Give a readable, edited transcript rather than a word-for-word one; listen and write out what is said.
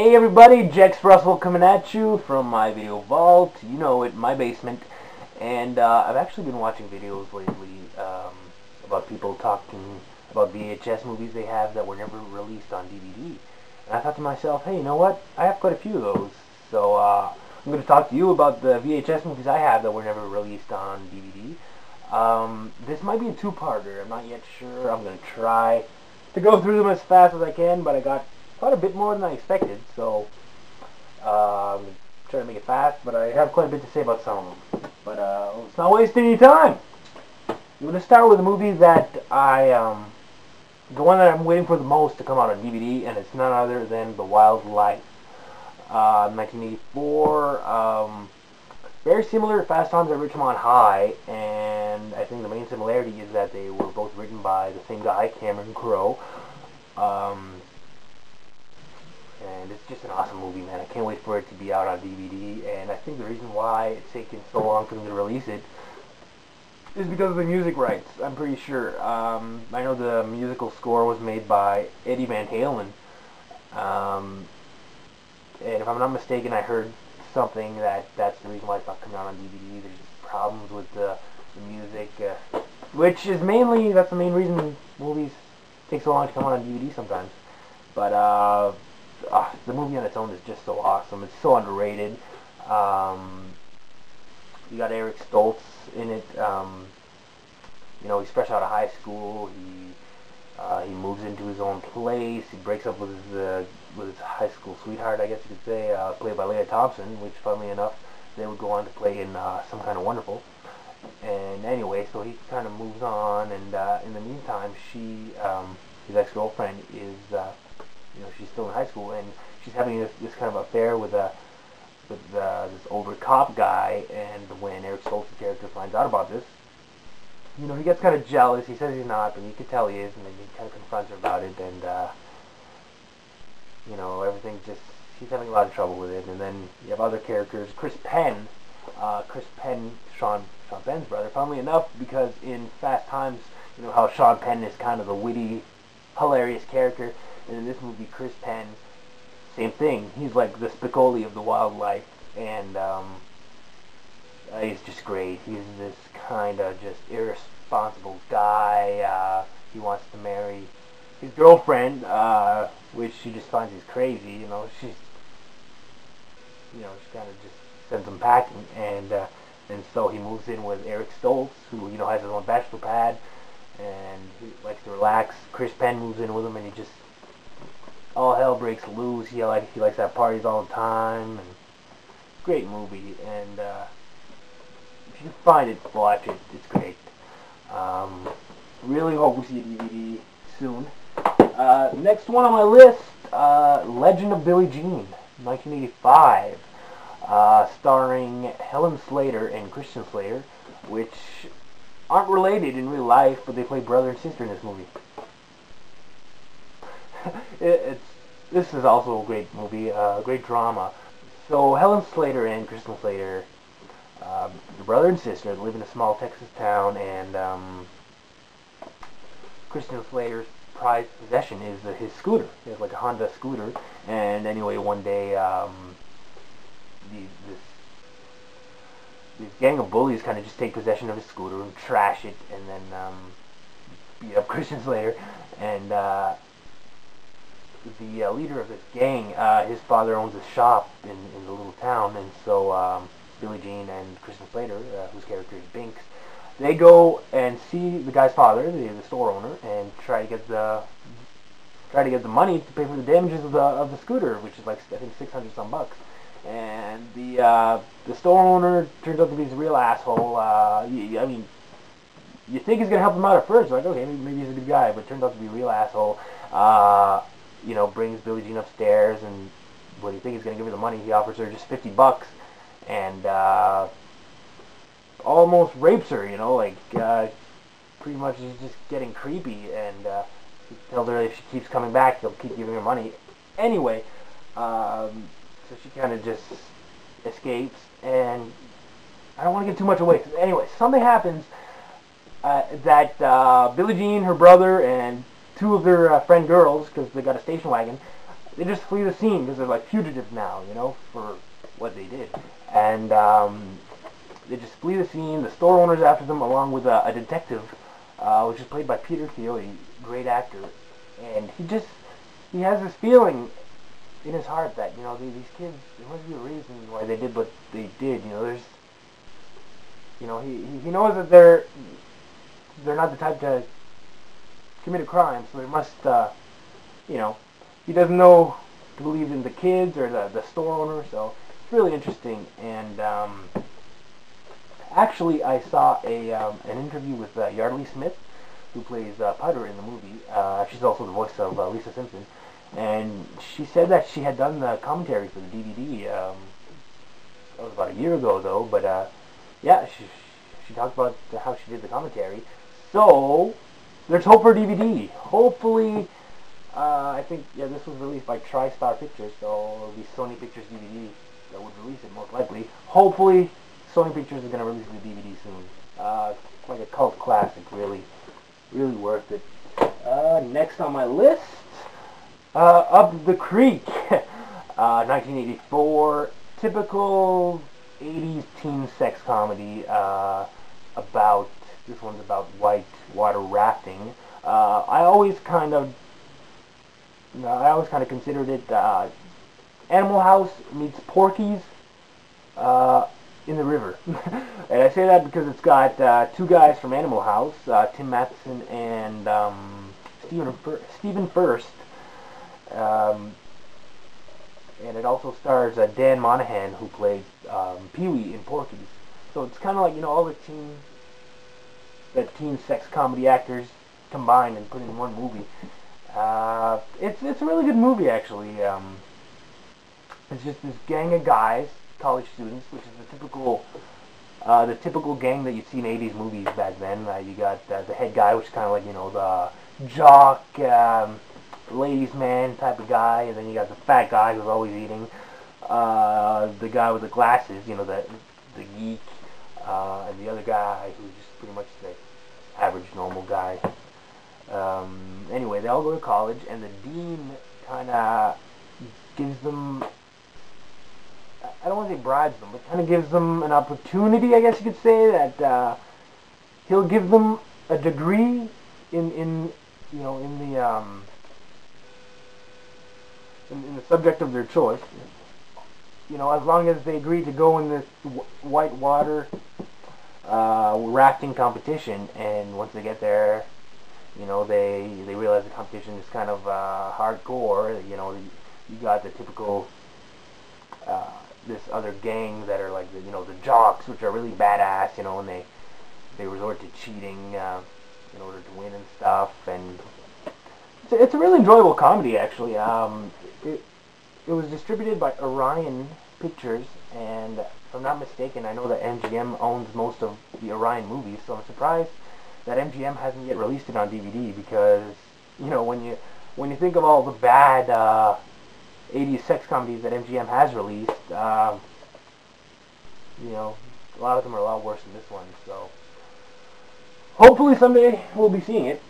Hey everybody, Jex Russell coming at you from my video vault, you know it, my basement. And I've actually been watching videos lately about people talking about VHS movies they have that were never released on DVD. And I thought to myself, hey, you know what, I have quite a few of those. So I'm going to talk to you about the VHS movies I have that were never released on DVD. This might be a two-parter, I'm not yet sure. I'm going to try to go through them as fast as I can, but I got quite a bit more than I expected, so I'm going to try to make it fast, but I have quite a bit to say about some of them. But let's not waste any time. I'm going to start with a movie that the one that I'm waiting for the most to come out on DVD, and it's none other than The Wild Life. 1984, very similar to Fast Times at Ridgemont High, and I think the main similarity is that they were both written by the same guy, Cameron Crowe. And it's just an awesome movie, man. I can't wait for it to be out on DVD, and I think the reason why it's taken so long for them to release it is because of the music rights, I'm pretty sure. I know the musical score was made by Eddie Van Halen, and if I'm not mistaken, I heard something that's the reason why it's not coming out on DVD. There's just problems with the music, which is mainly, that's the main reason movies take so long to come out on DVD sometimes. But the movie on its own is just so awesome. It's so underrated. You got Eric Stoltz in it. You know, he's fresh out of high school. He moves into his own place. He breaks up with his high school sweetheart, I guess you could say, played by Leah Thompson, which, funnily enough, they would go on to play in Some Kind of Wonderful. And anyway, so he kind of moves on, and in the meantime, his ex-girlfriend is, you know, she's still in high school, and she's having this kind of affair with this older cop guy. And when Eric Stoltz's character finds out about this, you know, he gets kind of jealous. He says he's not, but you can tell he is, and then he kind of confronts her about it, and you know, everything's just, he's having a lot of trouble with it. And then you have other characters, Chris Penn, Sean Penn's brother, funnily enough, because in Fast Times, you know how Sean Penn is kind of the witty, hilarious character, and in this movie, Chris Penn, same thing. He's like the Spicoli of The Wild Life, and he's just great. He's this kind of just irresponsible guy. He wants to marry his girlfriend, which she just finds he's crazy. You know, she kind of just sends him packing, and so he moves in with Eric Stoltz, who, you know, has his own bachelor pad, and he likes to relax. Chris Penn moves in with him, and he just, all hell breaks loose. He likes to have parties all the time, and great movie. And if you find it, watch it. It's great. Really hope we see a DVD soon. Next one on my list, Legend of Billie Jean, 1985, starring Helen Slater and Christian Slater, which aren't related in real life, but they play brother and sister in this movie. This is also a great movie, great drama. So Helen Slater and Christian Slater, the brother and sister, live in a small Texas town, and Christian Slater's prized possession is his scooter. He has like a Honda scooter, and anyway, one day this gang of bullies kind of just take possession of his scooter and trash it, and then beat up Christian Slater. And the leader of this gang, his father owns a shop in the little town, and so Billie Jean and Christian Slater, whose character is Binks, they go and see the guy's father, the store owner, and try to get the money to pay for the damages of the scooter, which is like, I think, 600 some bucks. And the store owner turns out to be this real asshole. I mean, you think he's gonna help him out at first, like, okay, maybe he's a good guy, but turns out to be a real asshole. You know, brings Billie Jean upstairs, and when you think he's gonna give her the money, he offers her just 50 bucks, and almost rapes her. You know, like, pretty much he's just getting creepy, and he tells her if she keeps coming back, he'll keep giving her money. Anyway, so she kind of just escapes, and I don't want to give too much away. Anyway, something happens that Billie Jean, her brother, and two of their friend girls, because they got a station wagon, they just flee the scene because they're like fugitives now, you know, for what they did. And they just flee the scene. The store owner's after them, along with a detective, which is played by Peter Thiel, a great actor. And he has this feeling in his heart that, you know, these kids, there must be a reason why they did what they did. You know, there's, you know, he knows that they're not the type to commit a crime, so there must, you know, he doesn't know to believe in the kids or the store owner, so it's really interesting. And actually, I saw an interview with Yardley Smith, who plays Putter in the movie. She's also the voice of Lisa Simpson, and she said that she had done the commentary for the DVD. That was about a year ago, though, but yeah, she talked about how she did the commentary. So there's hope for DVD. Hopefully, I think, yeah, this was released by TriStar Pictures, so it'll be Sony Pictures DVD that would release it, most likely. Hopefully, Sony Pictures is going to release the DVD soon. It's like a cult classic, really worth it. Next on my list, Up the Creek, 1984, typical 80s teen sex comedy, this one's about white water rafting. I always kind of considered it Animal House meets Porky's in the river. And I say that because it's got two guys from Animal House, Tim Matheson and Stephen Furst. And it also stars Dan Monahan, who played Pee-wee in Porky's. So it's kind of like, you know, all the teen sex comedy actors combined and put in one movie. It's a really good movie, actually. It's just this gang of guys, college students, which is the typical gang that you'd see in 80s movies back then. You got the head guy, which is kind of like, you know, the jock, ladies' man type of guy, and then you got the fat guy who's always eating, the guy with the glasses, you know, the geek, and the other guy who's just pretty much the average normal guy. Anyway, they all go to college, and the dean kind of gives them, I don't want to say bribes them, but kind of gives them an opportunity, I guess you could say, that he'll give them a degree in the subject of their choice. You know, as long as they agree to go in this white water rafting competition, and once they get there, you know, they realize the competition is kind of hardcore. You know, you got the typical this other gang that are like the jocks, which are really badass, you know, and they resort to cheating in order to win and stuff. And it's a really enjoyable comedy, actually. It was distributed by Orion Pictures, and if I'm not mistaken, I know that MGM owns most of the Orion movies, so I'm surprised that MGM hasn't yet released it on DVD, because, you know, when you think of all the bad 80s sex comedies that MGM has released, you know, a lot of them are a lot worse than this one, so hopefully someday we'll be seeing it.